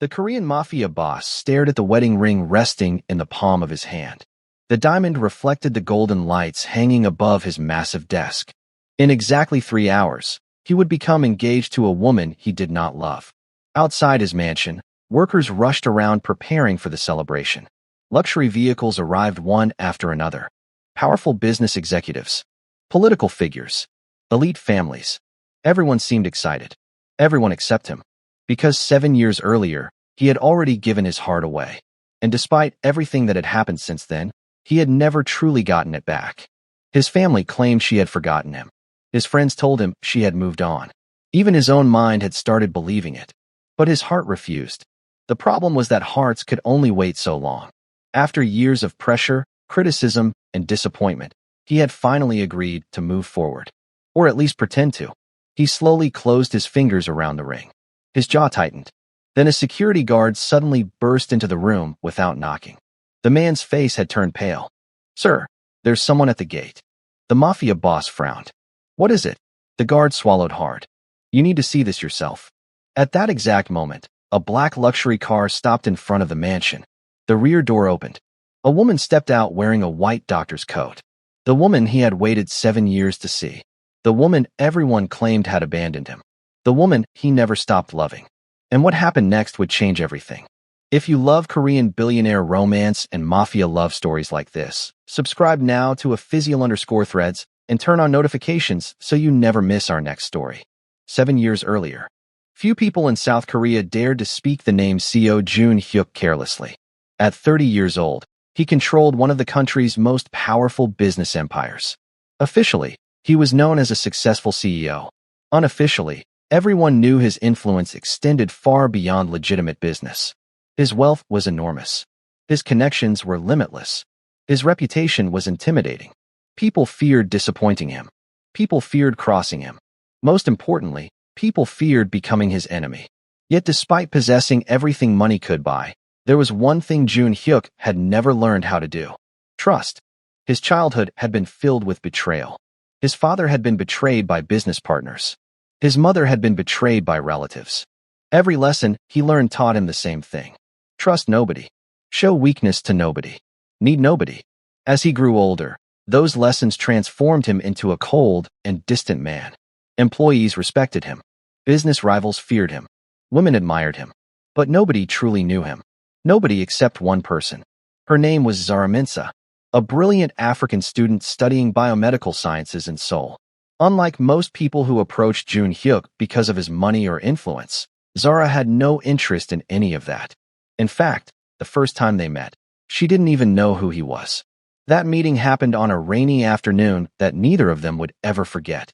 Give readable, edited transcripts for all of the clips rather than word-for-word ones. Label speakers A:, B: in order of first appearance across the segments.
A: The Korean Mafia boss stared at the wedding ring resting in the palm of his hand. The diamond reflected the golden lights hanging above his massive desk. In exactly 3 hours, he would become engaged to a woman he did not love. Outside his mansion, workers rushed around preparing for the celebration. Luxury vehicles arrived one after another. Powerful business executives, political figures, elite families. Everyone seemed excited. Everyone except him. Because 7 years earlier, he had already given his heart away. And despite everything that had happened since then, he had never truly gotten it back. His family claimed she had forgotten him. His friends told him she had moved on. Even his own mind had started believing it. But his heart refused. The problem was that hearts could only wait so long. After years of pressure, criticism, and disappointment, he had finally agreed to move forward. Or at least pretend to. He slowly closed his fingers around the ring. His jaw tightened. Then a security guard suddenly burst into the room without knocking. The man's face had turned pale. "Sir, there's someone at the gate." The Mafia boss frowned. "What is it?" The guard swallowed hard. "You need to see this yourself." At that exact moment, a black luxury car stopped in front of the mansion. The rear door opened. A woman stepped out wearing a white doctor's coat. The woman he had waited 7 years to see. The woman everyone claimed had abandoned him. The woman he never stopped loving. And what happened next would change everything. If you love Korean billionaire romance and mafia love stories like this, subscribe now to @Physial_threads and turn on notifications so you never miss our next story. 7 years earlier, few people in South Korea dared to speak the name Seo Jun-hyuk carelessly. At 30 years old, he controlled one of the country's most powerful business empires. Officially, he was known as a successful CEO. Unofficially, everyone knew his influence extended far beyond legitimate business. His wealth was enormous. His connections were limitless. His reputation was intimidating. People feared disappointing him. People feared crossing him. Most importantly, people feared becoming his enemy. Yet despite possessing everything money could buy, there was one thing Jun-hyuk had never learned how to do: trust. His childhood had been filled with betrayal. His father had been betrayed by business partners. His mother had been betrayed by relatives. Every lesson he learned taught him the same thing: trust nobody. Show weakness to nobody. Need nobody. As he grew older, those lessons transformed him into a cold and distant man. Employees respected him. Business rivals feared him. Women admired him. But nobody truly knew him. Nobody except one person. Her name was Zara Minsa, a brilliant African student studying biomedical sciences in Seoul. Unlike most people who approached Jun-hyuk because of his money or influence, Zara had no interest in any of that. In fact, the first time they met, she didn't even know who he was. That meeting happened on a rainy afternoon that neither of them would ever forget.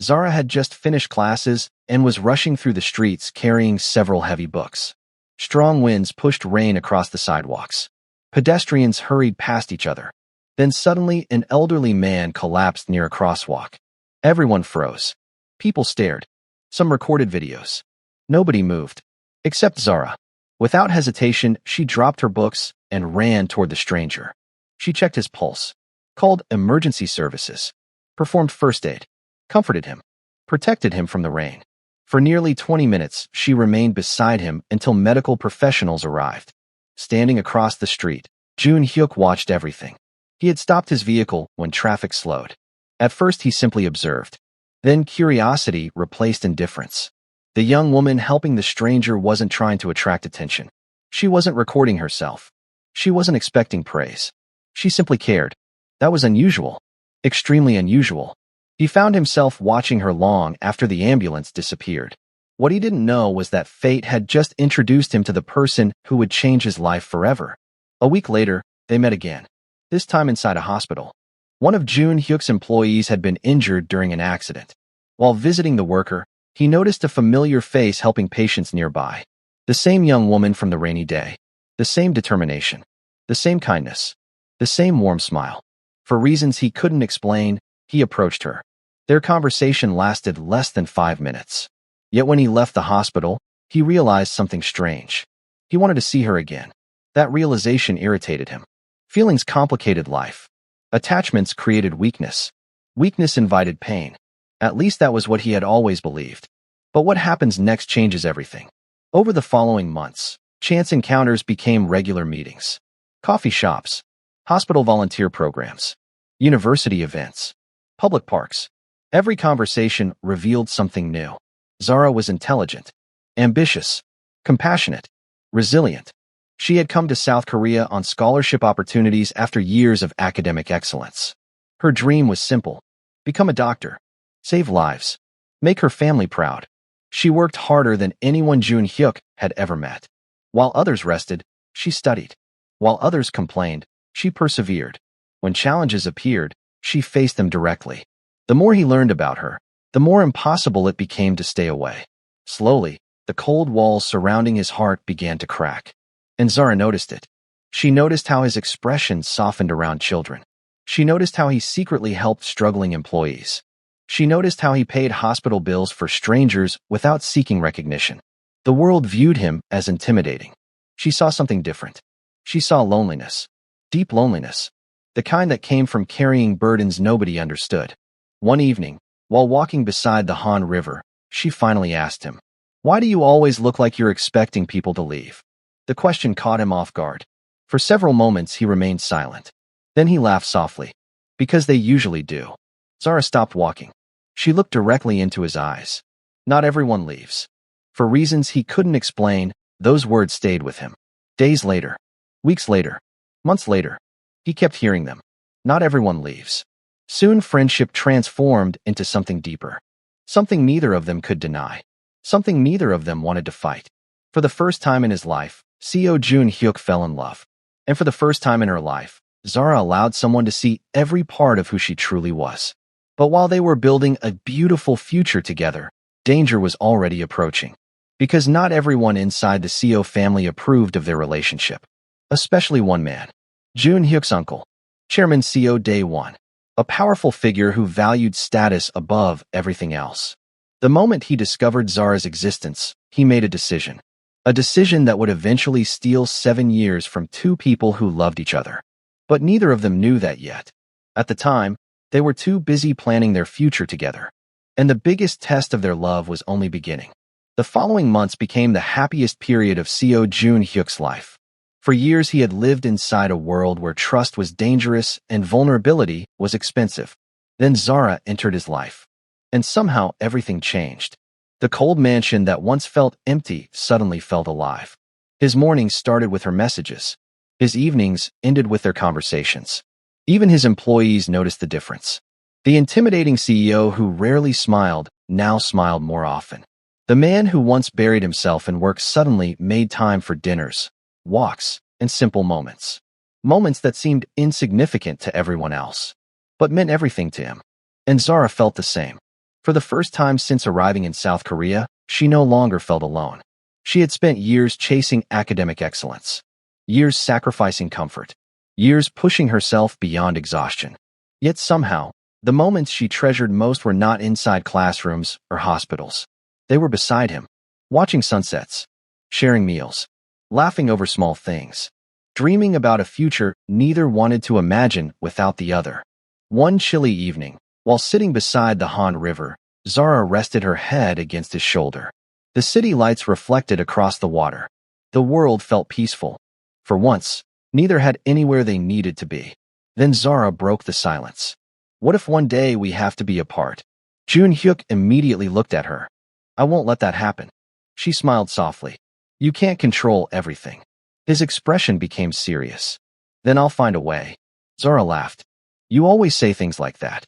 A: Zara had just finished classes and was rushing through the streets carrying several heavy books. Strong winds pushed rain across the sidewalks. Pedestrians hurried past each other. Then suddenly an elderly man collapsed near a crosswalk. Everyone froze. People stared. Some recorded videos. Nobody moved. Except Zara. Without hesitation, she dropped her books and ran toward the stranger. She checked his pulse, called emergency services, performed first aid, comforted him, protected him from the rain. For nearly 20 minutes, she remained beside him until medical professionals arrived. Standing across the street, Jun-hyuk watched everything. He had stopped his vehicle when traffic slowed. At first, he simply observed. Then curiosity replaced indifference. The young woman helping the stranger wasn't trying to attract attention. She wasn't recording herself. She wasn't expecting praise. She simply cared. That was unusual. Extremely unusual. He found himself watching her long after the ambulance disappeared. What he didn't know was that fate had just introduced him to the person who would change his life forever. A week later, they met again. This time inside a hospital. One of Jun-hyuk's employees had been injured during an accident. While visiting the worker, he noticed a familiar face helping patients nearby. The same young woman from the rainy day. The same determination. The same kindness. The same warm smile. For reasons he couldn't explain, he approached her. Their conversation lasted less than 5 minutes. Yet when he left the hospital, he realized something strange. He wanted to see her again. That realization irritated him. Feelings complicated life. Attachments created weakness. Weakness invited pain. At least that was what he had always believed. But what happens next changes everything. Over the following months, Chance encounters became regular meetings. Coffee shops, hospital volunteer programs, university events, public parks. Every conversation revealed something new. Zara was intelligent, ambitious, compassionate, resilient. She had come to South Korea on scholarship opportunities after years of academic excellence. Her dream was simple: become a doctor, save lives, make her family proud. She worked harder than anyone Jun Hyuk had ever met. While others rested, she studied. While others complained, she persevered. When challenges appeared, she faced them directly. The more he learned about her, the more impossible it became to stay away. Slowly, the cold walls surrounding his heart began to crack. And Zara noticed it. She noticed how his expression softened around children. She noticed how he secretly helped struggling employees. She noticed how he paid hospital bills for strangers without seeking recognition. The world viewed him as intimidating. She saw something different. She saw loneliness. Deep loneliness. The kind that came from carrying burdens nobody understood. One evening, while walking beside the Han River, she finally asked him, "Why do you always look like you're expecting people to leave?" The question caught him off guard. For several moments he remained silent. Then he laughed softly. "Because they usually do." Zara stopped walking. She looked directly into his eyes. "Not everyone leaves." For reasons he couldn't explain, those words stayed with him. Days later, weeks later, months later, he kept hearing them. Not everyone leaves. Soon friendship transformed into something deeper. Something neither of them could deny. Something neither of them wanted to fight. For the first time in his life, Seo Jun Hyuk fell in love. And for the first time in her life, Zara allowed someone to see every part of who she truly was. But while they were building a beautiful future together, danger was already approaching. Because not everyone inside the Seo family approved of their relationship. Especially one man. Jun Hyuk's uncle. Chairman Seo Dae-won. A powerful figure who valued status above everything else. The moment he discovered Zara's existence, he made a decision. A decision that would eventually steal 7 years from two people who loved each other. But neither of them knew that yet. At the time, they were too busy planning their future together. And the biggest test of their love was only beginning. The following months became the happiest period of Seo Jun Hyuk's life. For years he had lived inside a world where trust was dangerous and vulnerability was expensive. Then Zara entered his life. And somehow everything changed. The cold mansion that once felt empty suddenly felt alive. His mornings started with her messages. His evenings ended with their conversations. Even his employees noticed the difference. The intimidating CEO who rarely smiled now smiled more often. The man who once buried himself in work suddenly made time for dinners, walks, and simple moments. Moments that seemed insignificant to everyone else, but meant everything to him. And Zara felt the same. For the first time since arriving in South Korea, she no longer felt alone. She had spent years chasing academic excellence, years sacrificing comfort, years pushing herself beyond exhaustion. Yet somehow, the moments she treasured most were not inside classrooms or hospitals. They were beside him, watching sunsets, sharing meals, laughing over small things, dreaming about a future neither wanted to imagine without the other. One chilly evening, while sitting beside the Han River, Zara rested her head against his shoulder. The city lights reflected across the water. The world felt peaceful. For once, neither had anywhere they needed to be. Then Zara broke the silence. "What if one day we have to be apart?" Jun Hyuk immediately looked at her. "I won't let that happen." She smiled softly. "You can't control everything." His expression became serious. "Then I'll find a way." Zara laughed. "You always say things like that."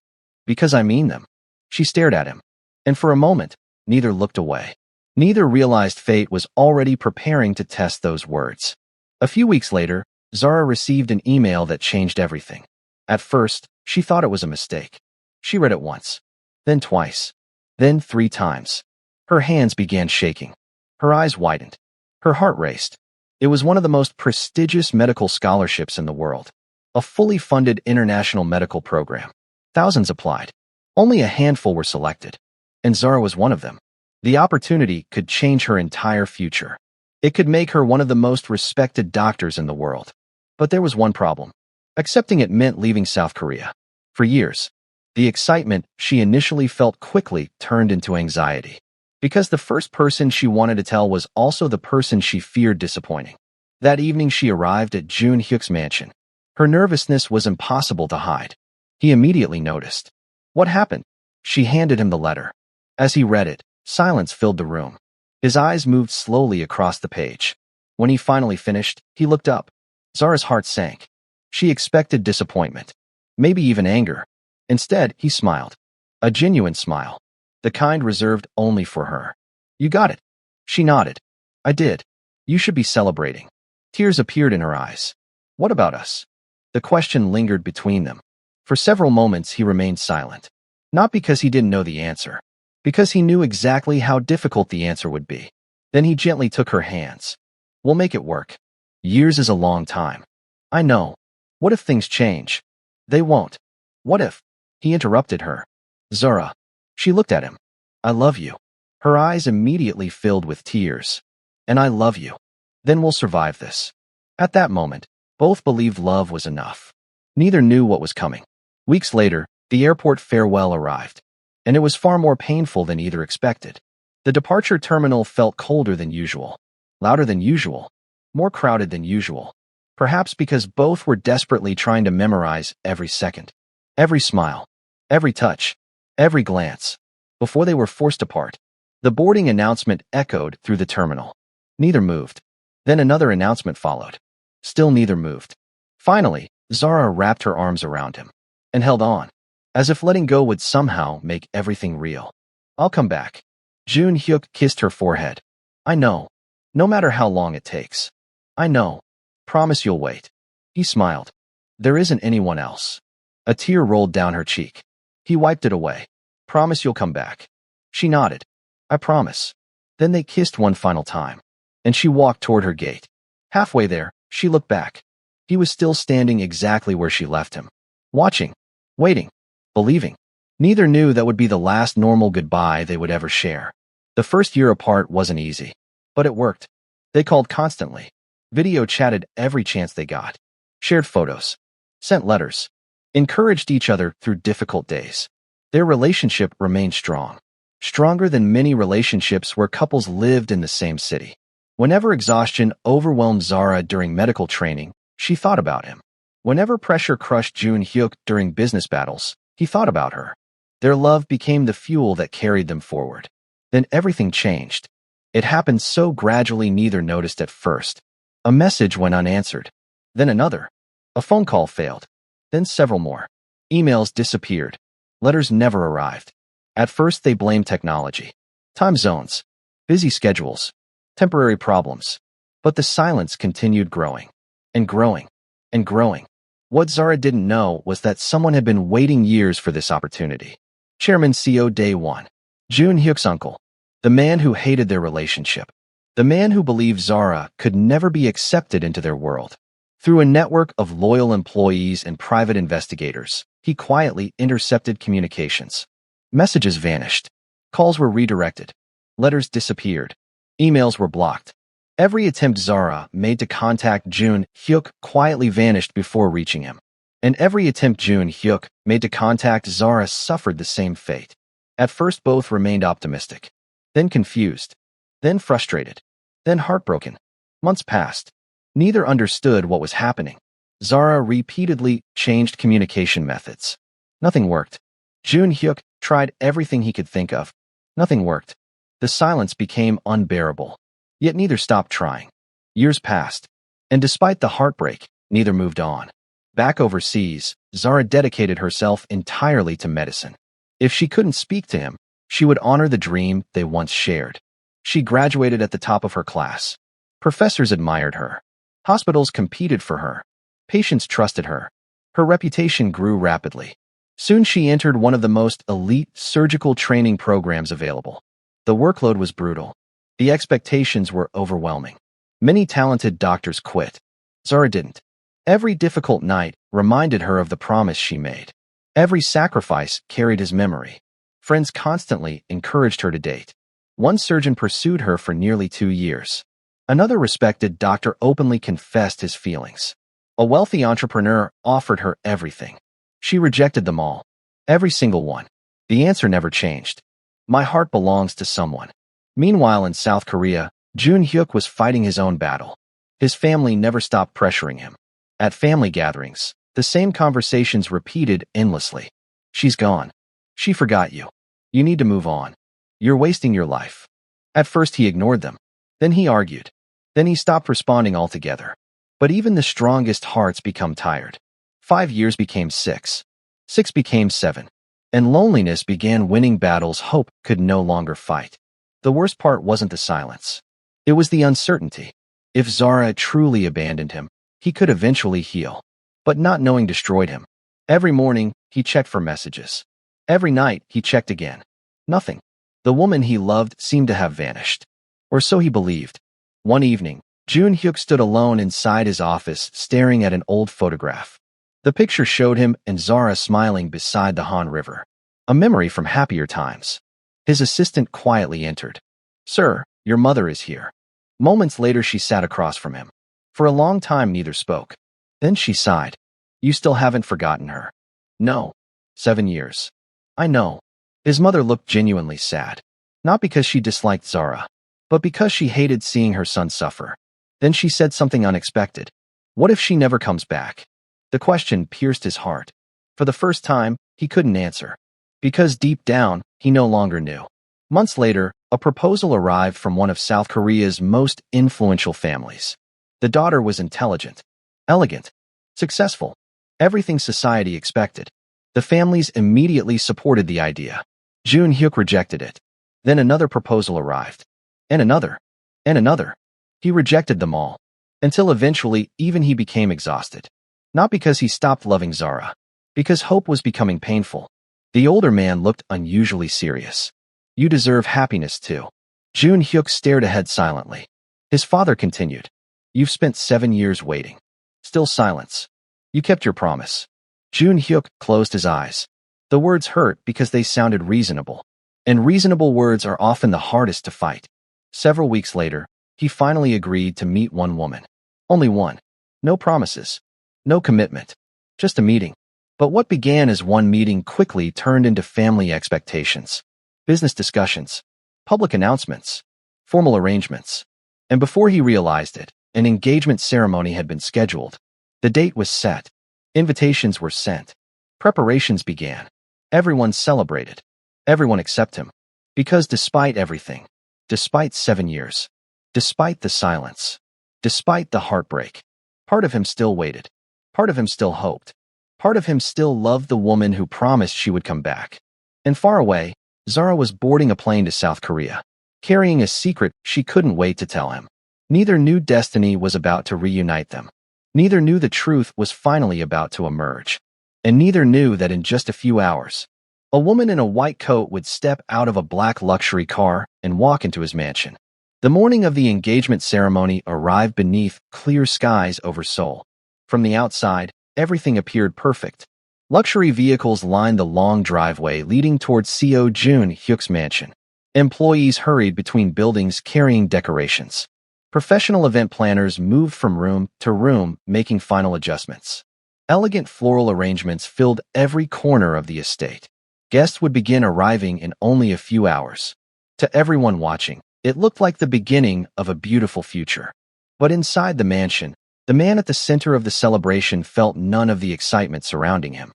A: "Because I mean them." She stared at him. And for a moment, neither looked away. Neither realized fate was already preparing to test those words. A few weeks later, Zara received an email that changed everything. At first, she thought it was a mistake. She read it once, then twice, then 3 times. Her hands began shaking. Her eyes widened. Her heart raced. It was one of the most prestigious medical scholarships in the world. A fully funded international medical program. Thousands applied. Only a handful were selected. And Zara was one of them. The opportunity could change her entire future. It could make her one of the most respected doctors in the world. But there was one problem. Accepting it meant leaving South Korea. For years, the excitement she initially felt quickly turned into anxiety. Because the first person she wanted to tell was also the person she feared disappointing. That evening she arrived at Jun Hyuk's mansion. Her nervousness was impossible to hide. He immediately noticed. What happened? She handed him the letter. As he read it, silence filled the room. His eyes moved slowly across the page. When he finally finished, he looked up. Zara's heart sank. She expected disappointment, maybe even anger. Instead, he smiled. A genuine smile. The kind reserved only for her. You got it. She nodded. I did. You should be celebrating. Tears appeared in her eyes. What about us? The question lingered between them. For several moments he remained silent. Not because he didn't know the answer. Because he knew exactly how difficult the answer would be. Then he gently took her hands. We'll make it work. Years is a long time. I know. What if things change? They won't. What if? He interrupted her. Zara. She looked at him. I love you. Her eyes immediately filled with tears. And I love you. Then we'll survive this. At that moment, both believed love was enough. Neither knew what was coming. Weeks later, the airport farewell arrived. And it was far more painful than either expected. The departure terminal felt colder than usual, louder than usual, more crowded than usual. Perhaps because both were desperately trying to memorize every second, every smile, every touch, every glance. Before they were forced apart, the boarding announcement echoed through the terminal. Neither moved. Then another announcement followed. Still neither moved. Finally, Zara wrapped her arms around him and held on, as if letting go would somehow make everything real. I'll come back. Jun Hyuk kissed her forehead. I know. No matter how long it takes. I know. Promise you'll wait. He smiled. There isn't anyone else. A tear rolled down her cheek. He wiped it away. Promise you'll come back. She nodded. I promise. Then they kissed one final time. And she walked toward her gate. Halfway there, she looked back. He was still standing exactly where she left him. Watching. Waiting. Believing. Neither knew that would be the last normal goodbye they would ever share. The first year apart wasn't easy. But it worked. They called constantly. Video chatted every chance they got. Shared photos. Sent letters. Encouraged each other through difficult days. Their relationship remained strong. Stronger than many relationships where couples lived in the same city. Whenever exhaustion overwhelmed Zara during medical training, she thought about him. Whenever pressure crushed Jun Hyuk during business battles, he thought about her. Their love became the fuel that carried them forward. Then everything changed. It happened so gradually neither noticed at first. A message went unanswered. Then another. A phone call failed. Then several more. Emails disappeared. Letters never arrived. At first they blamed technology. Time zones. Busy schedules. Temporary problems. But the silence continued growing. And growing. And growing. What Zara didn't know was that someone had been waiting years for this opportunity. Chairman CO Day 1. Jun Hyuk's uncle. The man who hated their relationship. The man who believed Zara could never be accepted into their world. Through a network of loyal employees and private investigators, he quietly intercepted communications. Messages vanished. Calls were redirected. Letters disappeared. Emails were blocked. Every attempt Zara made to contact Jun Hyuk quietly vanished before reaching him. And every attempt Jun Hyuk made to contact Zara suffered the same fate. At first both remained optimistic. Then confused. Then frustrated. Then heartbroken. Months passed. Neither understood what was happening. Zara repeatedly changed communication methods. Nothing worked. Jun Hyuk tried everything he could think of. Nothing worked. The silence became unbearable. Yet neither stopped trying. Years passed. And despite the heartbreak, neither moved on. Back overseas, Zara dedicated herself entirely to medicine. If she couldn't speak to him, she would honor the dream they once shared. She graduated at the top of her class. Professors admired her. Hospitals competed for her. Patients trusted her. Her reputation grew rapidly. Soon she entered one of the most elite surgical training programs available. The workload was brutal. The expectations were overwhelming. Many talented doctors quit. Zara didn't. Every difficult night reminded her of the promise she made. Every sacrifice carried his memory. Friends constantly encouraged her to date. One surgeon pursued her for nearly 2 years. Another respected doctor openly confessed his feelings. A wealthy entrepreneur offered her everything. She rejected them all. Every single one. The answer never changed. My heart belongs to someone. Meanwhile, in South Korea, Jun Hyuk was fighting his own battle. His family never stopped pressuring him. At family gatherings, the same conversations repeated endlessly. She's gone. She forgot you. You need to move on. You're wasting your life. At first he ignored them. Then he argued. Then he stopped responding altogether. But even the strongest hearts become tired. 5 years became 6. 6 became 7. And loneliness began winning battles hope could no longer fight. The worst part wasn't the silence. It was the uncertainty. If Zara truly abandoned him, he could eventually heal. But not knowing destroyed him. Every morning, he checked for messages. Every night, he checked again. Nothing. The woman he loved seemed to have vanished. Or so he believed. One evening, Jun Hyuk stood alone inside his office staring at an old photograph. The picture showed him and Zara smiling beside the Han River. A memory from happier times. His assistant quietly entered. "Sir, your mother is here." Moments later she sat across from him. For a long time neither spoke. Then she sighed. "You still haven't forgotten her." "No. 7 years." "I know." His mother looked genuinely sad. Not because she disliked Zara, but because she hated seeing her son suffer. Then she said something unexpected. "What if she never comes back?" The question pierced his heart. For the first time, he couldn't answer. Because deep down, he no longer knew. Months later, a proposal arrived from one of South Korea's most influential families. The daughter was intelligent, elegant, successful, everything society expected. The families immediately supported the idea. Jun Hyuk rejected it. Then another proposal arrived. And another. And another. He rejected them all. Until eventually, even he became exhausted. Not because he stopped loving Zara. Because hope was becoming painful. The older man looked unusually serious. "You deserve happiness too." Jun Hyuk stared ahead silently. His father continued. "You've spent 7 years waiting." Still silence. "You kept your promise." Jun Hyuk closed his eyes. The words hurt because they sounded reasonable. And reasonable words are often the hardest to fight. Several weeks later, he finally agreed to meet one woman. Only one. No promises. No commitment. Just a meeting. But what began as one meeting quickly turned into family expectations. Business discussions. Public announcements. Formal arrangements. And before he realized it, an engagement ceremony had been scheduled. The date was set. Invitations were sent. Preparations began. Everyone celebrated. Everyone except him. Because despite everything, despite 7 years, despite the silence, despite the heartbreak, part of him still waited. Part of him still hoped. Part of him still loved the woman who promised she would come back. And far away, Zara was boarding a plane to South Korea, carrying a secret she couldn't wait to tell him. Neither knew destiny was about to reunite them. Neither knew the truth was finally about to emerge. And neither knew that in just a few hours, a woman in a white coat would step out of a black luxury car and walk into his mansion. The morning of the engagement ceremony arrived beneath clear skies over Seoul. From the outside, everything appeared perfect. Luxury vehicles lined the long driveway leading towards Co. Jun Hyuk's mansion. Employees hurried between buildings carrying decorations. Professional event planners moved from room to room, making final adjustments. Elegant floral arrangements filled every corner of the estate. Guests would begin arriving in only a few hours. To everyone watching, it looked like the beginning of a beautiful future. But inside the mansion, the man at the center of the celebration felt none of the excitement surrounding him.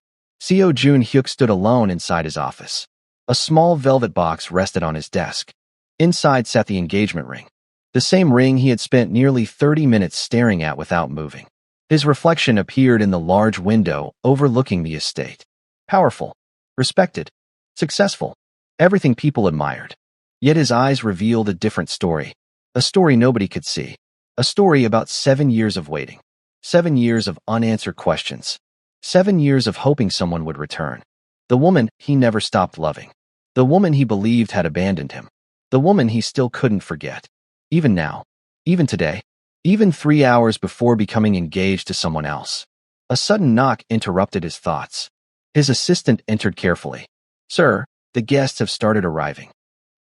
A: Co. Jun Hyuk stood alone inside his office. A small velvet box rested on his desk. Inside sat the engagement ring. The same ring he had spent nearly 30 minutes staring at without moving. His reflection appeared in the large window overlooking the estate. Powerful, respected, successful, everything people admired. Yet his eyes revealed a different story. A story nobody could see. A story about 7 years of waiting. 7 years of unanswered questions. 7 years of hoping someone would return. The woman he never stopped loving. The woman he believed had abandoned him. The woman he still couldn't forget. Even now. Even today. Even 3 hours before becoming engaged to someone else. A sudden knock interrupted his thoughts. His assistant entered carefully. "Sir, the guests have started arriving."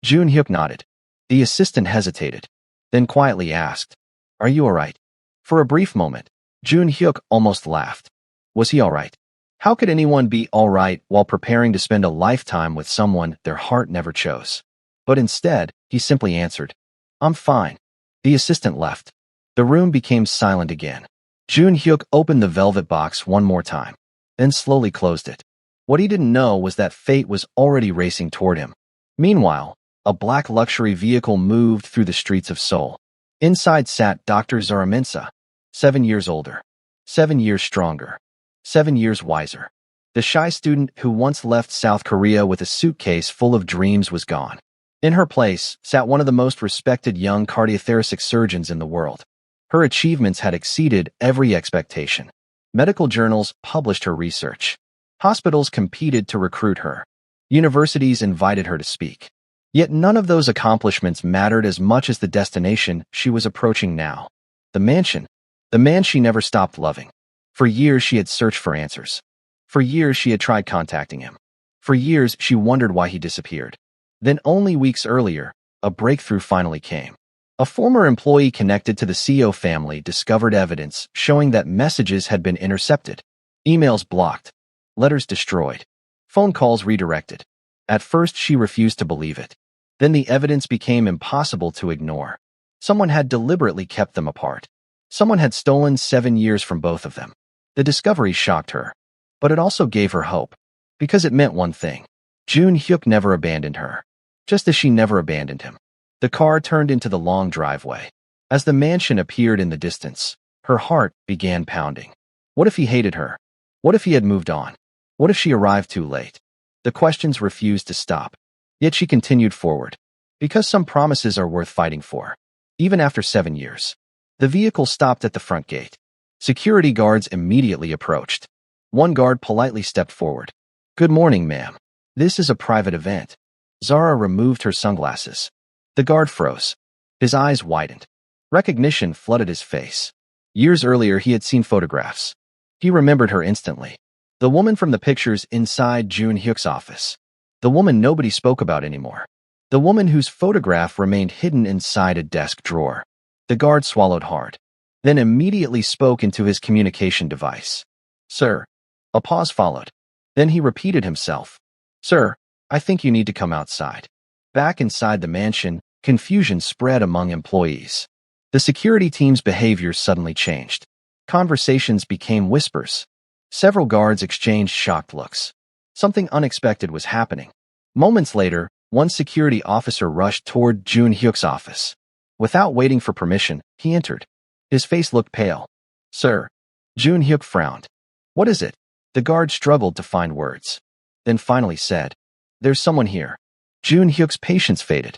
A: Jun Hyuk nodded. The assistant hesitated, then quietly asked, "Are you all right?" For a brief moment, Jun Hyuk almost laughed. Was he all right? How could anyone be all right while preparing to spend a lifetime with someone their heart never chose? But instead, he simply answered, "I'm fine." The assistant left. The room became silent again. Jun Hyuk opened the velvet box one more time, then slowly closed it. What he didn't know was that fate was already racing toward him. Meanwhile, a black luxury vehicle moved through the streets of Seoul. Inside sat Dr. Zaraminsa, 7 years older, 7 years stronger, 7 years wiser. The shy student who once left South Korea with a suitcase full of dreams was gone. In her place sat one of the most respected young cardiothoracic surgeons in the world. Her achievements had exceeded every expectation. Medical journals published her research. Hospitals competed to recruit her. Universities invited her to speak. Yet none of those accomplishments mattered as much as the destination she was approaching now. The mansion. The man she never stopped loving. For years she had searched for answers. For years she had tried contacting him. For years she wondered why he disappeared. Then only weeks earlier, a breakthrough finally came. A former employee connected to the CEO family discovered evidence showing that messages had been intercepted, emails blocked, letters destroyed, phone calls redirected. At first she refused to believe it. Then the evidence became impossible to ignore. Someone had deliberately kept them apart. Someone had stolen 7 years from both of them. The discovery shocked her, but it also gave her hope, because it meant one thing. Jun Hyuk never abandoned her, just as she never abandoned him. The car turned into the long driveway. As the mansion appeared in the distance, her heart began pounding. What if he hated her? What if he had moved on? What if she arrived too late? The questions refused to stop. Yet she continued forward, because some promises are worth fighting for. Even after 7 years. The vehicle stopped at the front gate. Security guards immediately approached. One guard politely stepped forward. "Good morning, ma'am. This is a private event." Zara removed her sunglasses. The guard froze. His eyes widened. Recognition flooded his face. Years earlier, he had seen photographs. He remembered her instantly. The woman from the pictures inside Jun Hyuk's office. The woman nobody spoke about anymore. The woman whose photograph remained hidden inside a desk drawer. The guard swallowed hard, then immediately spoke into his communication device. "Sir." A pause followed. Then he repeated himself. "Sir, I think you need to come outside." Back inside the mansion, confusion spread among employees. The security team's behavior suddenly changed. Conversations became whispers. Several guards exchanged shocked looks. Something unexpected was happening. Moments later, one security officer rushed toward Jun Hyuk's office. Without waiting for permission, he entered. His face looked pale. "Sir." Jun Hyuk frowned. "What is it?" The guard struggled to find words. Then finally said, "There's someone here." Jun Hyuk's patience faded.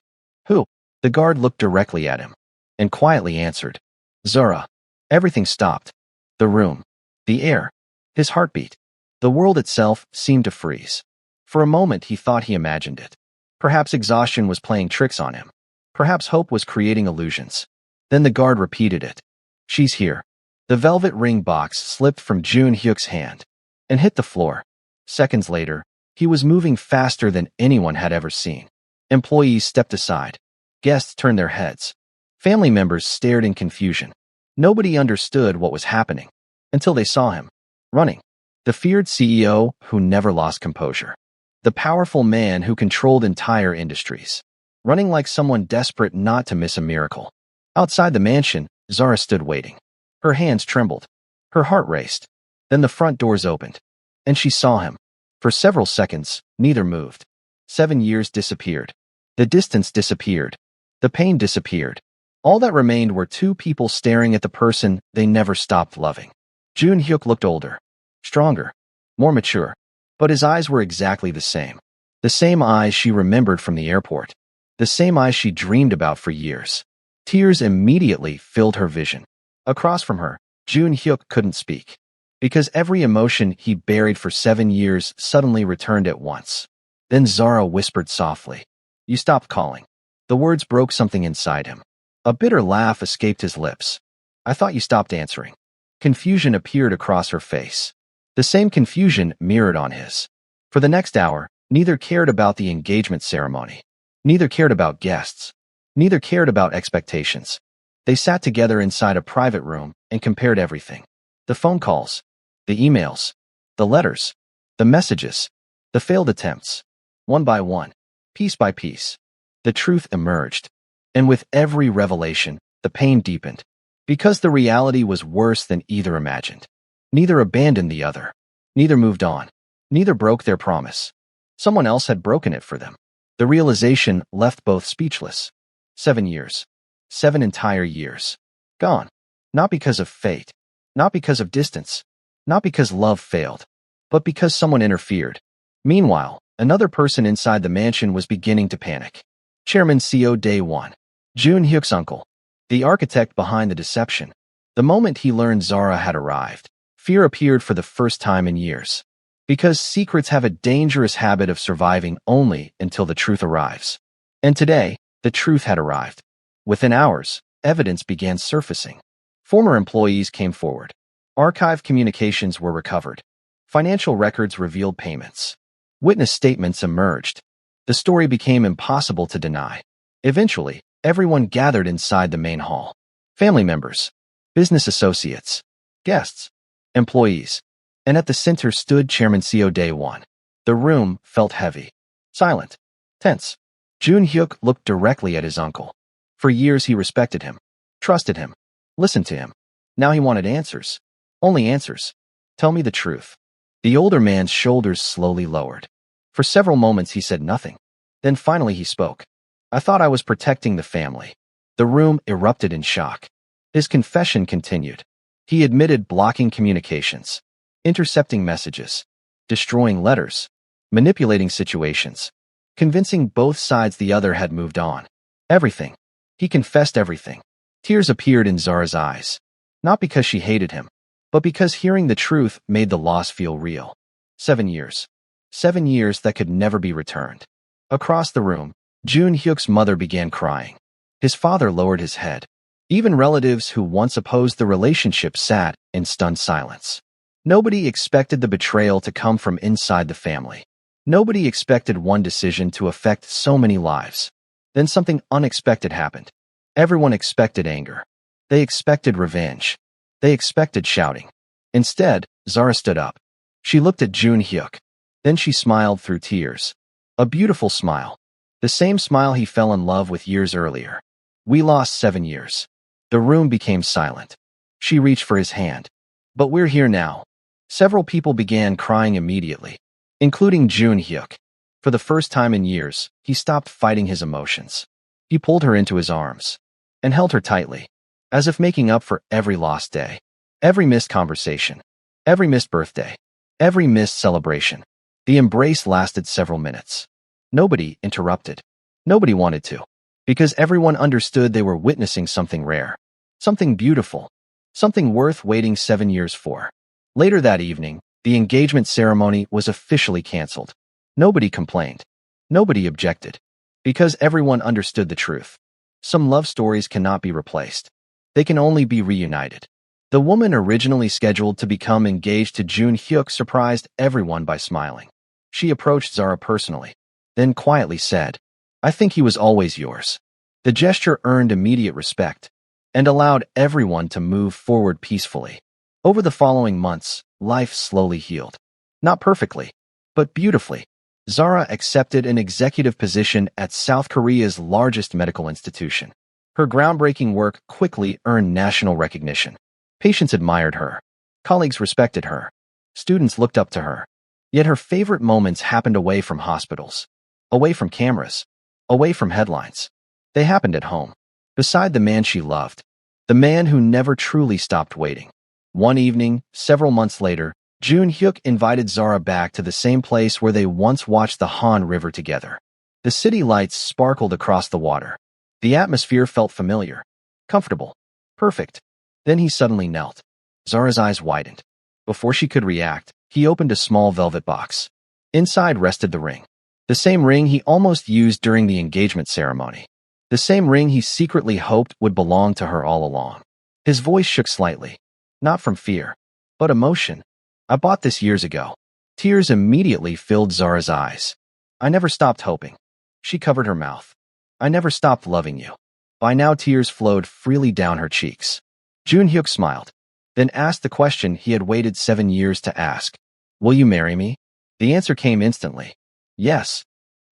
A: "Who?" The guard looked directly at him and quietly answered, "Zara." Everything stopped. The room. The air. His heartbeat. The world itself seemed to freeze. For a moment he thought he imagined it. Perhaps exhaustion was playing tricks on him. Perhaps hope was creating illusions. Then the guard repeated it. "She's here." The velvet ring box slipped from Jun Hyuk's hand and hit the floor. Seconds later, he was moving faster than anyone had ever seen. Employees stepped aside. Guests turned their heads. Family members stared in confusion. Nobody understood what was happening until they saw him, running. The feared CEO who never lost composure. The powerful man who controlled entire industries. Running like someone desperate not to miss a miracle. Outside the mansion, Zara stood waiting. Her hands trembled. Her heart raced. Then the front doors opened, and she saw him. For several seconds, neither moved. 7 years disappeared. The distance disappeared. The pain disappeared. All that remained were two people staring at the person they never stopped loving. Jun Hyuk looked older, stronger, more mature, but his eyes were exactly the same. The same eyes she remembered from the airport. The same eyes she dreamed about for years. Tears immediately filled her vision. Across from her, Jun Hyuk couldn't speak, because every emotion he buried for 7 years suddenly returned at once. Then Zara whispered softly, "You stopped calling." The words broke something inside him. A bitter laugh escaped his lips. "I thought you stopped answering." Confusion appeared across her face. The same confusion mirrored on his. For the next hour, neither cared about the engagement ceremony. Neither cared about guests. Neither cared about expectations. They sat together inside a private room and compared everything. The phone calls, the emails, the letters, the messages, the failed attempts. One by one, piece by piece. The truth emerged. And with every revelation, the pain deepened. Because the reality was worse than either imagined. Neither abandoned the other. Neither moved on. Neither broke their promise. Someone else had broken it for them. The realization left both speechless. 7 years. 7 entire years. Gone. Not because of fate. Not because of distance. Not because love failed. But because someone interfered. Meanwhile, another person inside the mansion was beginning to panic. Chairman CO Day 1. Jun Hyuk's uncle. The architect behind the deception. The moment he learned Zara had arrived, fear appeared for the first time in years. Because secrets have a dangerous habit of surviving only until the truth arrives. And today, the truth had arrived. Within hours, evidence began surfacing. Former employees came forward. Archived communications were recovered. Financial records revealed payments. Witness statements emerged. The story became impossible to deny. Eventually, everyone gathered inside the main hall. Family members, business associates, guests, employees. And at the center stood Chairman CO Day 1. The room felt heavy, silent, tense. Jun Hyuk looked directly at his uncle. For years he respected him, trusted him, listened to him. Now he wanted answers. Only answers. Tell me the truth. The older man's shoulders slowly lowered. For several moments he said nothing. Then finally he spoke. I thought I was protecting the family. The room erupted in shock. His confession continued. He admitted blocking communications, intercepting messages, destroying letters, manipulating situations, convincing both sides the other had moved on. Everything. He confessed everything. Tears appeared in Zara's eyes. Not because she hated him, but because hearing the truth made the loss feel real. 7 years. 7 years that could never be returned. Across the room, Jun Hyuk's mother began crying. His father lowered his head. Even relatives who once opposed the relationship sat in stunned silence. Nobody expected the betrayal to come from inside the family. Nobody expected one decision to affect so many lives. Then something unexpected happened. Everyone expected anger. They expected revenge. They expected shouting. Instead, Zara stood up. She looked at Jun Hyuk. Then she smiled through tears. A beautiful smile. The same smile he fell in love with years earlier. We lost 7 years. The room became silent. She reached for his hand. But we're here now. Several people began crying immediately, including Jun Hyuk. For the first time in years, he stopped fighting his emotions. He pulled her into his arms and held her tightly, as if making up for every lost day, every missed conversation, every missed birthday, every missed celebration. The embrace lasted several minutes. Nobody interrupted. Nobody wanted to, because everyone understood they were witnessing something rare, something beautiful, something worth waiting 7 years for. Later that evening, the engagement ceremony was officially canceled. Nobody complained. Nobody objected. Because everyone understood the truth. Some love stories cannot be replaced. They can only be reunited. The woman originally scheduled to become engaged to Jun Hyuk surprised everyone by smiling. She approached Zara personally, then quietly said, I think he was always yours. The gesture earned immediate respect and allowed everyone to move forward peacefully. Over the following months, life slowly healed. Not perfectly, but beautifully. Zara accepted an executive position at South Korea's largest medical institution. Her groundbreaking work quickly earned national recognition. Patients admired her. Colleagues respected her. Students looked up to her. Yet her favorite moments happened away from hospitals, away from cameras, away from headlines. They happened at home, beside the man she loved, the man who never truly stopped waiting. One evening, several months later, Jun Hyuk invited Zara back to the same place where they once watched the Han River together. The city lights sparkled across the water. The atmosphere felt familiar, comfortable, perfect. Then he suddenly knelt. Zara's eyes widened. Before she could react, he opened a small velvet box. Inside rested the ring. The same ring he almost used during the engagement ceremony. The same ring he secretly hoped would belong to her all along. His voice shook slightly. Not from fear, but emotion. I bought this years ago. Tears immediately filled Zara's eyes. I never stopped hoping. She covered her mouth. I never stopped loving you. By now tears flowed freely down her cheeks. Jun Hyuk smiled, then asked the question he had waited 7 years to ask. Will you marry me? The answer came instantly. Yes.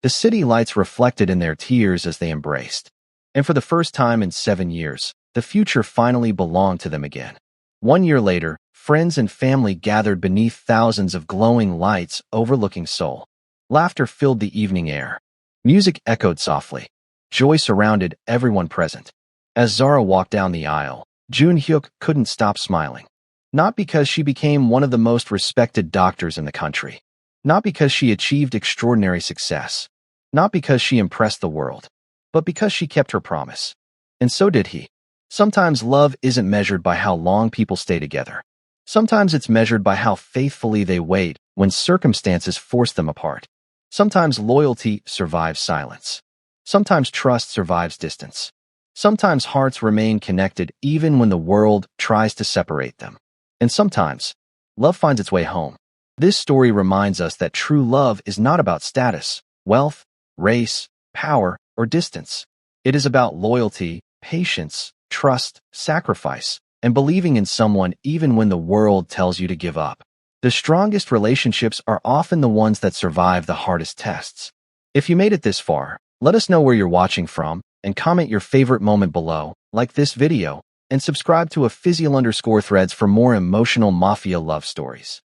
A: The city lights reflected in their tears as they embraced. And for the first time in 7 years, the future finally belonged to them again. 1 year later, friends and family gathered beneath thousands of glowing lights overlooking Seoul. Laughter filled the evening air. Music echoed softly. Joy surrounded everyone present. As Zara walked down the aisle, Jun Hyuk couldn't stop smiling. Not because she became one of the most respected doctors in the country. Not because she achieved extraordinary success. Not because she impressed the world. But because she kept her promise. And so did he. Sometimes love isn't measured by how long people stay together. Sometimes it's measured by how faithfully they wait when circumstances force them apart. Sometimes loyalty survives silence. Sometimes trust survives distance. Sometimes hearts remain connected even when the world tries to separate them. And sometimes, love finds its way home. This story reminds us that true love is not about status, wealth, race, power, or distance. It is about loyalty, patience, trust, sacrifice, and believing in someone even when the world tells you to give up. The strongest relationships are often the ones that survive the hardest tests. If you made it this far, let us know where you're watching from and comment your favorite moment below, like this video, and subscribe to @Physial_Threads for more emotional Mafia love stories.